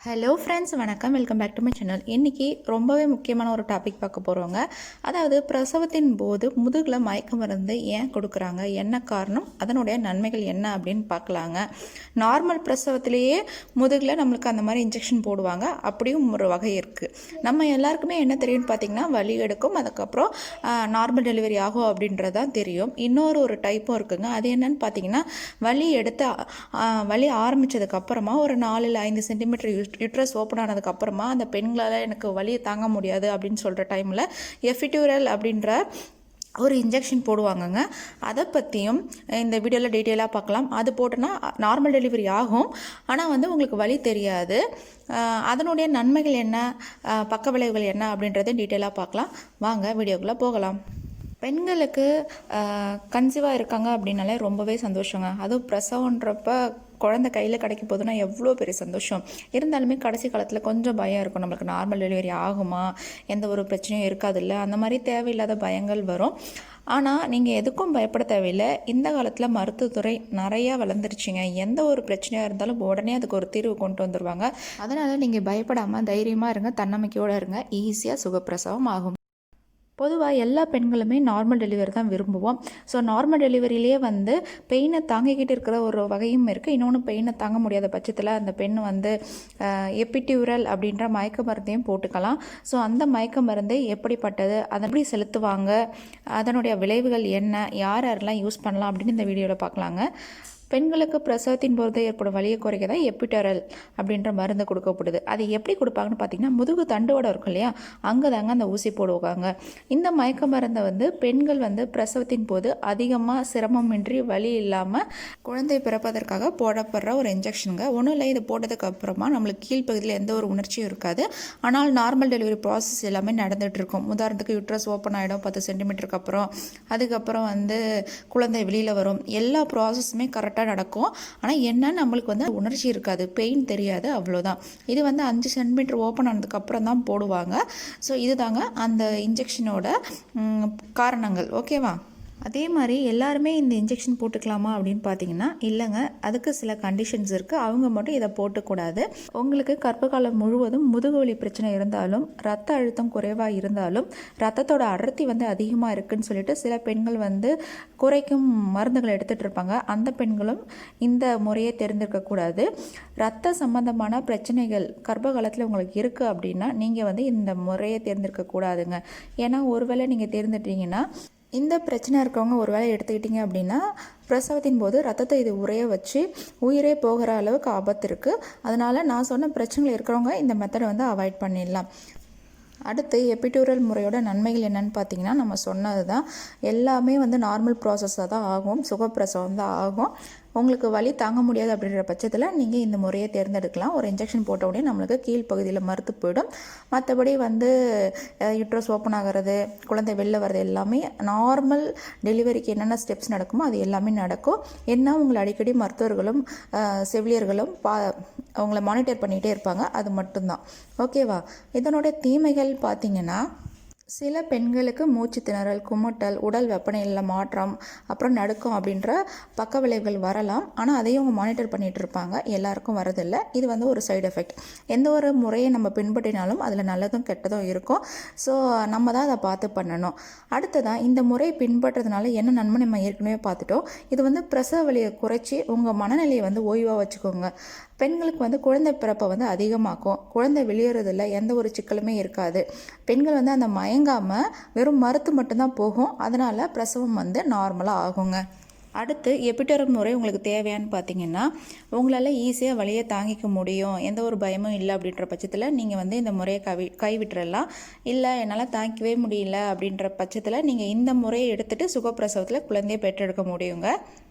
Hello friends, வணக்கம். Welcome back to my channel. இன்றைக்கி ரொம்பவே முக்கியமான ஒரு டாபிக் பார்க்க போகிறோங்க. அதாவது பிரசவத்தின் போது முதுகில் மயக்க மருந்து ஏன் கொடுக்குறாங்க, என்ன காரணம், அதனுடைய நன்மைகள் என்ன அப்படின்னு பார்க்கலாங்க. நார்மல் பிரசவத்திலேயே முதுகில் நம்மளுக்கு அந்த மாதிரி இன்ஜெக்ஷன் போடுவாங்க. அப்படியும் ஒரு வகை இருக்குது. நம்ம எல்லாருக்குமே என்ன தெரியும்னு பார்த்திங்கன்னா, வலி எடுக்கும், அதுக்கப்புறம் நார்மல் டெலிவரி ஆகும் அப்படின்றதான் தெரியும். இன்னொரு டைப்பும் இருக்குங்க. அது என்னன்னு பார்த்தீங்கன்னா, வலி ஆரம்பித்ததுக்கப்புறமா ஒரு 4 இல்லை 5 சென்டிமீட்டர் யூட்ரஸ் ஓப்பன் ஆனதுக்கப்புறமா அந்த பெண்களால் எனக்கு வலியை தாங்க முடியாது அப்படின்னு சொல்கிற டைமில் எபிடியூரல் அப்படின்ற ஒரு இன்ஜெக்ஷன் போடுவாங்கங்க. அதை பற்றியும் இந்த வீடியோவில் டீட்டெயிலாக பார்க்கலாம். அது போட்டோன்னா நார்மல் டெலிவரி ஆகும், ஆனால் உங்களுக்கு வலி தெரியாது. அதனுடைய நன்மைகள் என்ன, பக்க விளைவுகள் என்ன அப்படின்றத டீட்டெயிலாக பார்க்கலாம். வாங்க வீடியோக்குள்ளே போகலாம். பெண்களுக்கு கன்சீவாக இருக்காங்க அப்படின்னாலே ரொம்பவே சந்தோஷங்க. அதுவும் பிரசவன்றப்ப குழந்தை கையில் கிடைக்க போதுன்னா எவ்வளோ பெரிய சந்தோஷம். இருந்தாலுமே கடைசி காலத்தில் கொஞ்சம் பயம் இருக்கும். நம்மளுக்கு நார்மல் டெலிவரி ஆகுமா, எந்த ஒரு பிரச்சனையும் இருக்காதில்ல, அந்த மாதிரி தேவையில்லாத பயங்கள் வரும். ஆனால் நீங்கள் எதுக்கும் பயப்பட தேவையில்லை. இந்த காலத்தில் மருத்துவத்துறை நிறையா வளர்ந்துருச்சுங்க. எந்த ஒரு பிரச்சனையாக இருந்தாலும் உடனே அதுக்கு ஒரு தீர்வு கொண்டு வந்துடுவாங்க. அதனால் நீங்கள் பயப்படாமல் தைரியமாக இருங்க, தன்னம்பிக்கையோடு இருங்க. ஈஸியாக சுகப்பிரசவம் ஆகும். பொதுவாக எல்லா பெண்களுமே நார்மல் டெலிவரி தான் விரும்புவோம். ஸோ நார்மல் டெலிவரியிலே பெயினை தாங்கிக்கிட்டு இருக்கிற ஒரு வகையும் இருக்குது. இன்னொன்று, பெயினை தாங்க முடியாத பட்சத்தில் அந்த பெண் எபிடியூரல் அப்படின்ற மயக்க மருந்தையும் போட்டுக்கலாம். ஸோ அந்த மயக்க மருந்து எப்படிப்பட்டது, அதை எப்படி செலுத்துவாங்க, அதனுடைய விளைவுகள் என்ன, யாரெல்லாம் யூஸ் பண்ணலாம் அப்படின்னு இந்த வீடியோவில் பார்க்கலாங்க. பெண்களுக்கு பிரசவத்தின் போது ஏற்படும் வலியை குறைக்க தான் எபிடூரல் அப்படின்ற மருந்து கொடுக்கப்படுது. அது எப்படி கொடுப்பாங்கன்னு பார்த்தீங்கன்னா, முதுகு தண்டுவடம் இருக்கும் இல்லையா, அங்கே தாங்க அந்த ஊசி போடுவாங்க. இந்த மயக்க மருந்தை பெண்கள் பிரசவத்தின் போது அதிகமாக சிரமமின்றி வலி இல்லாமல் குழந்தை பிறப்பதற்காக போடப்படுற ஒரு இன்ஜெக்ஷனுங்க. ஒன்றும் இல்லை, இது போட்டதுக்கு அப்புறமா நம்மளுக்கு கீழ்ப்பகுதியில் எந்த ஒரு உணர்ச்சியும் இருக்காது. ஆனால் நார்மல் டெலிவரி ப்ராசஸ் எல்லாமே நடந்துகிட்டு இருக்கும். உதாரணத்துக்கு யூட்ரஸ் ஓப்பன் ஆகிடும் 10 சென்டிமீட்டருக்கு அப்புறம். அதுக்கப்புறம் குழந்தை வெளியில் வரும். எல்லா ப்ராசஸுமே கரெக்டாக நடக்கும். ஆனால் என்ன, நம்மளுக்கு உணர்ச்சி இருக்காது, பெயின் தெரியாது, அவ்வளோதான். இது 5 சென்டிமீட்டர் ஓப்பன் ஆனதுக்கு அப்புறம் தான் போடுவாங்க. ஸோ இதுதாங்க அந்த இன்ஜெக்ஷனோட காரணங்கள். ஓகேவா? அதே மாதிரி எல்லாருமே இந்த இன்ஜெக்ஷன் போட்டுக்கலாமா அப்படின்னு பார்த்தீங்கன்னா, இல்லைங்க. அதுக்கு சில கண்டிஷன்ஸ் இருக்குது. அவங்க மட்டும் இதை போட்டுக்கூடாது. உங்களுக்கு கர்ப்பகாலம் முழுவதும் முதுகு வலி பிரச்சனை இருந்தாலும், ரத்த அழுத்தம் குறைவாக இருந்தாலும், ரத்தத்தோட அடர்த்தி அதிகமாக இருக்குதுன்னு சொல்லிட்டு சில பெண்கள் குறைக்கும் மருந்துகளை எடுத்துகிட்டு இருப்பாங்க. அந்த பெண்களும் இந்த முறையை தேர்ந்தெடுக்கக்கூடாது. ரத்த சம்பந்தமான பிரச்சனைகள் கர்ப்பகாலத்தில் உங்களுக்கு இருக்குது அப்படின்னா நீங்கள் இந்த முறையை தேர்ந்தெடுக்கக்கூடாதுங்க. ஏன்னா ஒருவேளை நீங்கள் தேர்ந்தெடுத்தீங்கன்னா, இந்த பிரச்சனை இருக்கவங்க ஒரு வேளை எடுத்துக்கிட்டிங்க அப்படின்னா, பிரசவத்தின் போது ரத்தத்தை இது உறைய வச்சு உயிரே போகிற அளவுக்கு ஆபத்து இருக்குது. அதனால் நான் சொன்ன பிரச்சனைகள் இருக்கிறவங்க இந்த மெத்தடை அவாய்ட் பண்ணிடலாம். அடுத்து, எபிடூரல் முறையோட நன்மைகள் என்னென்னு பார்த்தீங்கன்னா, நம்ம சொன்னது தான். எல்லாமே நார்மல் ப்ராசஸாக தான் ஆகும், சுகப்பிரசவம் தான் ஆகும். உங்களுக்கு வலி தாங்க முடியாது அப்படின்ற பட்சத்தில் நீங்கள் இந்த முறையை தேர்ந்தெடுக்கலாம். ஒரு இன்ஜெக்ஷன் போட்ட உடனே நம்மளுக்கு கீழ்ப்பகுதியில் மறுத்து போயிடும். மற்றபடி யூட்ரஸ் ஓப்பன் ஆகிறது, குழந்தை வெளில வர்றது எல்லாமே நார்மல் டெலிவரிக்கு என்னென்ன ஸ்டெப்ஸ் நடக்குமோ அது எல்லாமே நடக்கும். என்ன, உங்களை அடிக்கடி மருத்துவர்களும் செவிலியர்களும் அவங்கள மானிட்டர் பண்ணிகிட்டே இருப்பாங்க. அது மட்டும்தான். ஓகேவா? இதனுடைய தீமைகள் பார்த்தீங்கன்னா, சில பெண்களுக்கு மூச்சு திணறல், குமட்டல், உடல் வெப்பநிலையில் மாற்றம், அப்புறம் நடுக்கம் அப்படின்ற பக்க விளைவுகள் வரலாம். ஆனால் அதையும் அவங்க மானிட்டர் பண்ணிகிட்டு இருப்பாங்க. எல்லாருக்கும் வரதில்லை. இது ஒரு சைடு எஃபெக்ட். எந்த ஒரு முறையை நம்ம பின்பற்றினாலும் அதில் நல்லதும் கெட்டதும் இருக்கும். ஸோ நம்ம தான் அதை பார்த்து பண்ணணும். அடுத்ததான், இந்த முறையை பின்பற்றதுனால என்ன நன்மை நம்ம ஏற்கனவே பார்த்துட்டோம். இது பிரசவ வலியை குறைச்சி உங்கள் மனநிலையை ஓய்வாக வச்சுக்கோங்க. பெண்களுக்கு குழந்தை பிறப்பை அதிகமாக்கும். குழந்தை வெளியேறதில்ல எந்த ஒரு சிக்கலுமே இருக்காது. பெண்கள் அந்த மயங்காமல் வெறும் மருத்து மட்டும்தான் போகும். அதனால் பிரசவம் நார்மலாக ஆகுங்க. அடுத்து, எபிடூரல் முறை உங்களுக்கு தேவையான்னு பார்த்தீங்கன்னா, உங்களால் ஈஸியாக வலியை தாங்கிக்க முடியும், எந்த ஒரு பயமும் இல்லை அப்படின்ற பட்சத்தில் நீங்கள் இந்த முறையை கைவிட்டுறலாம். இல்லை, என்னால் தாங்கிக்கவே முடியல அப்படின்ற பட்சத்தில் நீங்கள் இந்த முறையை எடுத்துகிட்டு சுகப்பிரசவத்தில் குழந்தையை பெற்றெடுக்க முடியுங்க.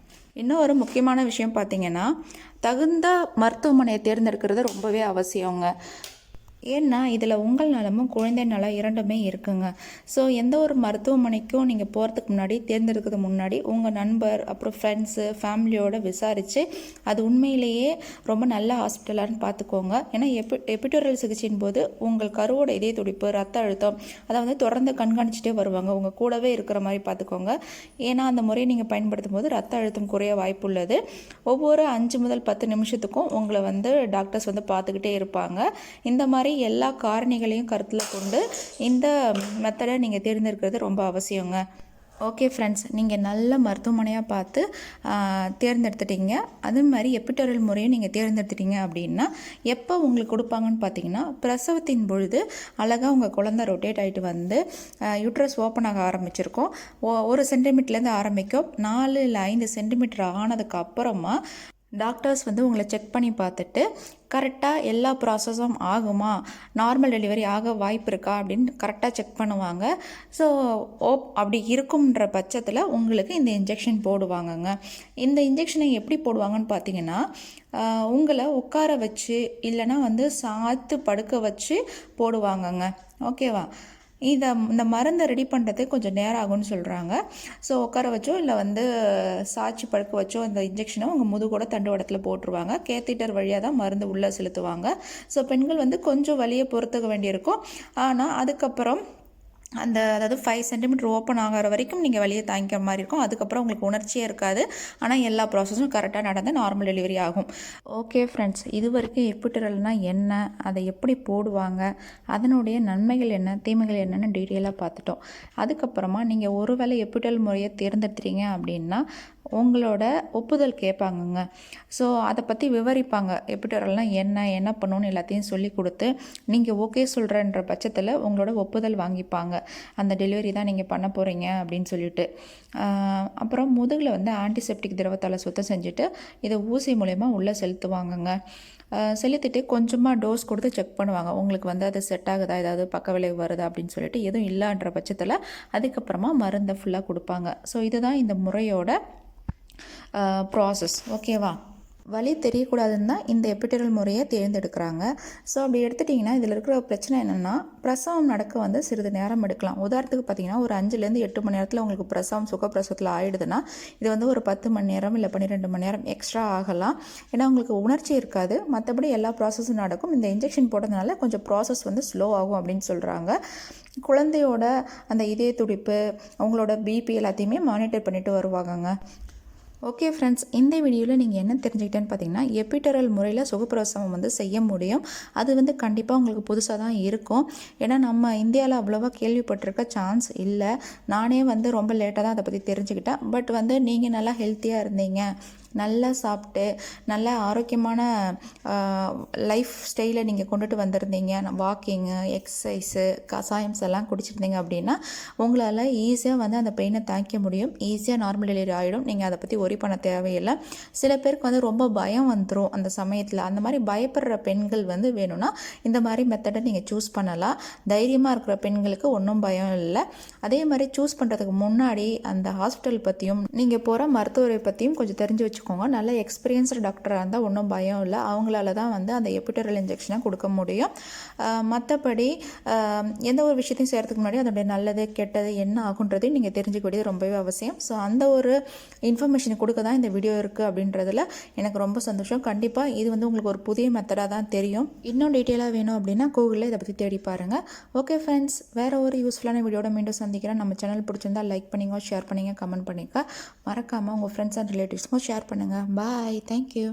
இன்னும் ஒரு முக்கியமான விஷயம் பார்த்தீங்கன்னா, தகுந்த மருத்துவமனையை தேர்ந்தெடுக்கிறது ரொம்பவே அவசியங்க. ஏன்னா இதில் உங்கள் நலமும் குழந்தை நலம் இரண்டுமே இருக்குங்க. ஸோ எந்த ஒரு மருத்துவமனைக்கும் நீங்கள் போகிறதுக்கு முன்னாடி தேர்ந்தெடுக்கிறது முன்னாடி உங்கள் நண்பர் அப்புறம் ஃப்ரெண்ட்ஸு ஃபேமிலியோடு விசாரித்து அது உண்மையிலேயே ரொம்ப நல்ல ஹாஸ்பிட்டலான்னு பார்த்துக்கோங்க. ஏன்னா எபிடூரல் சிகிச்சையின் போது உங்கள் கருவோட இதய துடிப்பு, ரத்த அழுத்தம் அதை வந்து தொடர்ந்து கண்காணிச்சிட்டே வருவாங்க. உங்கள் கூடவே இருக்கிற மாதிரி பார்த்துக்கோங்க. ஏன்னா அந்த முறையை நீங்கள் பயன்படுத்தும் போது ரத்த அழுத்தம் குறைய வாய்ப்பு உள்ளது. ஒவ்வொரு 5 முதல் 10 நிமிஷத்துக்கும் உங்களை வந்து டாக்டர்ஸ் வந்து பார்த்துக்கிட்டே இருப்பாங்க. இந்த மாதிரி எல்லா காரணிகளையும் கருத்தில் கொண்டு இந்த மெத்தடை நீங்கள் தேர்ந்தெடுக்கிறது ரொம்ப அவசியங்க. ஓகே ஃப்ரெண்ட்ஸ், நீங்கள் நல்ல மருத்துவமனையாக பார்த்து தேர்ந்தெடுத்துட்டீங்க. அதே மாதிரி எபிடூரல் முறையை நீங்கள் தேர்ந்தெடுத்துட்டீங்க அப்படின்னா எப்போ உங்களுக்கு கொடுப்பாங்கன்னு பார்த்தீங்கன்னா, பிரசவத்தின் பொழுது அழகாக உங்கள் குழந்தை ரொட்டேட் ஆகிட்டு வந்து யூட்ரஸ் ஓப்பன் ஆக ஆரம்பிச்சிருக்கோம். 1 சென்டிமீட்டர்லேருந்து ஆரம்பிக்கும். 4 இல்லை 5 சென்டிமீட்டர் ஆனதுக்கு அப்புறமா டாக்டர்ஸ் வந்து உங்களை செக் பண்ணி பார்த்துட்டு கரெக்டாக எல்லா ப்ராசஸும் ஆகுமா, நார்மல் டெலிவரி ஆக வாய்ப்பு இருக்கா அப்படின்னு கரெக்டாக செக் பண்ணுவாங்க. ஸோ அப்படி இருக்கும்ன்ற பட்சத்தில் உங்களுக்கு இந்த இன்ஜெக்ஷன் போடுவாங்கங்க. இந்த இன்ஜெக்ஷனை எப்படி போடுவாங்கன்னு பார்த்தீங்கன்னா, உங்களை உட்கார வச்சு இல்லைன்னா வந்து சாத்து படுக்க வச்சு போடுவாங்கங்க. ஓகேவா? இந்த மருந்தை ரெடி பண்ணுறதுக்கு கொஞ்சம் நேரம் ஆகும்னு சொல்கிறாங்க. ஸோ உட்கார வச்சோ இல்லை வந்து சாய்ச்சி படுக்க வச்சோ இந்த இன்ஜெக்ஷனை உங்கள் முதுகோட தண்டுவடத்தில் போட்டுருவாங்க. கேத்தீட்டர் வழியாக தான் மருந்து உள்ளே செலுத்துவாங்க. ஸோ பெண்கள் வந்து கொஞ்சம் வலியை பொறுத்துக்க வேண்டியிருக்கும். ஆனால் அதுக்கப்புறம் அதாவது 5 சென்டிமீட்டர் ஓப்பன் ஆகிற வரைக்கும் நீங்கள் வலியை தாங்கிக்கிற மாதிரி இருக்கும். அதுக்கப்புறம் உங்களுக்கு உணர்ச்சியே இருக்காது. ஆனால் எல்லா ப்ராசஸும் கரெக்டாக நடந்து நார்மல் டெலிவரி ஆகும். ஓகே ஃப்ரெண்ட்ஸ், இது வரைக்கும் எபிடூரல்னால் என்ன, அதை எப்படி போடுவாங்க, அதனுடைய நன்மைகள் என்ன, தீமைகள் என்னென்னு டீட்டெயிலாக பார்த்துட்டோம். அதுக்கப்புறமா நீங்கள் ஒருவேளை எபிடூரல் முறையை தேர்ந்தெடுத்துறீங்க அப்படின்னா உங்களோட ஒப்புதல் கேட்பாங்கங்க. ஸோ அதை பற்றி விவரிப்பாங்க. எபிடூரல்னால் என்ன பண்ணணும்னு எல்லாத்தையும் சொல்லி கொடுத்து நீங்கள் ஓகே சொல்கிறன்ற பட்சத்தில் உங்களோட ஒப்புதல் வாங்கிப்பாங்க. அந்த டெலிவரி தான் நீங்கள் பண்ண போகிறீங்க அப்படின்னு சொல்லிட்டு. அப்புறம் முதுகில் வந்து ஆன்டிசெப்டிக் திரவத்தால் சுத்தம் செஞ்சுட்டு இதை ஊசி மூலயமா உள்ளே செலுத்துவாங்கங்க. செலுத்திட்டு கொஞ்சமாக டோஸ் கொடுத்து செக் பண்ணுவாங்க. உங்களுக்கு வந்து அது செட் ஆகுதா, ஏதாவது பக்க விளைவு வருதா அப்படின்னு சொல்லிட்டு. எதுவும் இல்லைன்ற பட்சத்தில் அதுக்கப்புறமா மருந்தை ஃபுல்லாக கொடுப்பாங்க. ஸோ இதுதான் இந்த முறையோட ப்ராசஸ். ஓகேவா? வலி தெரியக்கூடாதுன்னு தான் இந்த எபிடூரல் முறையை தேர்ந்தெடுக்கிறாங்க. ஸோ அப்படி எடுத்துட்டிங்கன்னா இதில் இருக்கிற பிரச்சனை என்னென்னா, பிரசவம் நடக்க வந்து சிறிது நேரம் எடுக்கலாம். உதாரணத்துக்கு பார்த்தீங்கன்னா ஒரு 5லேருந்து 8 மணி நேரத்தில் உங்களுக்கு பிரசவம் சுகப்பிரசவத்தில் ஆகிடுதுன்னா இது வந்து ஒரு 10 மணி நேரம் இல்லை 12 மணி நேரம் எக்ஸ்ட்ரா ஆகலாம். ஏன்னா உங்களுக்கு உணர்ச்சி இருக்காது. மற்றபடி எல்லா ப்ராசஸும் நடக்கும். இந்த இன்ஜெக்ஷன் போட்டதுனால கொஞ்சம் ப்ராசஸ் வந்து ஸ்லோ ஆகும் அப்படின்னு சொல்கிறாங்க. குழந்தையோட அந்த இதய துடிப்பு, அவங்களோட பிபி எல்லாத்தையுமே மானிட்டர் பண்ணிட்டு வருவாங்கங்க. ஓகே ஃப்ரெண்ட்ஸ், இந்த வீடியோவில் நீங்கள் என்ன தெரிஞ்சுக்கிட்டேன்னு பார்த்தீங்கன்னா, எபிடூரல் முறையில் சுகப்பிரசவம் வந்து செய்ய முடியும். அது வந்து கண்டிப்பாக உங்களுக்கு புதுசாக தான் இருக்கும். ஏன்னா நம்ம இந்தியாவில் அவ்வளோவா கேள்விப்பட்டிருக்க சான்ஸ் இல்லை. நானே வந்து ரொம்ப லேட்டாக தான் அதை பற்றி தெரிஞ்சுக்கிட்டேன். பட் வந்து நீங்கள் நல்லா ஹெல்த்தியாக இருந்தீங்க, நல்லா சாப்பிட்டு நல்ல ஆரோக்கியமான லைஃப் ஸ்டைலை நீங்கள் கொண்டுட்டு வந்திருந்தீங்க, வாக்கிங்கு, எக்ஸசைஸு, கசாயம்ஸ் எல்லாம் குடிச்சிருந்தீங்க அப்படின்னா உங்களால் ஈஸியாக வந்து அந்த பெயினை தாங்கிக்க முடியும். ஈஸியாக நார்மல் டெலிவரி ஆகிடும். நீங்கள் அதை பற்றி ஒரி பண்ண தேவையில்லை. சில பேருக்கு வந்து ரொம்ப பயம் வந்துடும் அந்த சமயத்தில். அந்த மாதிரி பயப்படுற பெண்கள் வந்து வேணும்னா இந்த மாதிரி மெத்தடை நீங்கள் சூஸ் பண்ணலாம். தைரியமாக இருக்கிற பெண்களுக்கு ஒன்றும் பயம் இல்லை. அதே மாதிரி சூஸ் பண்ணுறதுக்கு முன்னாடி அந்த ஹாஸ்பிட்டல் பற்றியும் நீங்கள் போகிற மருத்துவரை பற்றியும் கொஞ்சம் தெரிஞ்சு வச்சுக்கோங்க. நல்ல எக்ஸ்பீரியன்ஸ்டு டாக்டராக இருந்தால் ஒன்றும் பயம் இல்லை. அவங்களால தான் வந்து அந்த எபிடூரல் இன்ஜெக்ஷனை கொடுக்க முடியும். மற்றபடி எந்த ஒரு விஷயத்தையும் செய்கிறதுக்கு முன்னாடி அதோடைய நல்லது கெட்டது என்ன ஆகுன்றதையும் நீங்கள் தெரிஞ்சுக்க வேண்டியது ரொம்பவே அவசியம். ஸோ அந்த ஒரு இன்ஃபர்மேஷனை கொடுக்க தான் இந்த வீடியோ இருக்குது அப்படின்றதுல எனக்கு ரொம்ப சந்தோஷம். கண்டிப்பாக இது வந்து உங்களுக்கு ஒரு புதிய மெத்தடாக தான் தெரியும். இன்னும் டீட்டெயிலாக வேணும் அப்படின்னா கூகுளில் இதை பற்றி தேடி பாருங்கள். ஓகே ஃப்ரெண்ட்ஸ், வேறு ஒரு யூஸ்ஃபுல்லான வீடியோட மீண்டும் சந்திக்கிறேன். நம்ம சேனல் பிடிச்சிருந்தால் லைக் பண்ணிங்க, ஷேர் பண்ணிங்க, கமெண்ட் பண்ணிங்க. மறக்காமல் உங்கள் ஃப்ரெண்ட்ஸ் அண்ட் ரிலேட்டிவ்ஸ்க்கும் ஷேர் பண்ணுங்கள். பாய். தேங்க்யூ.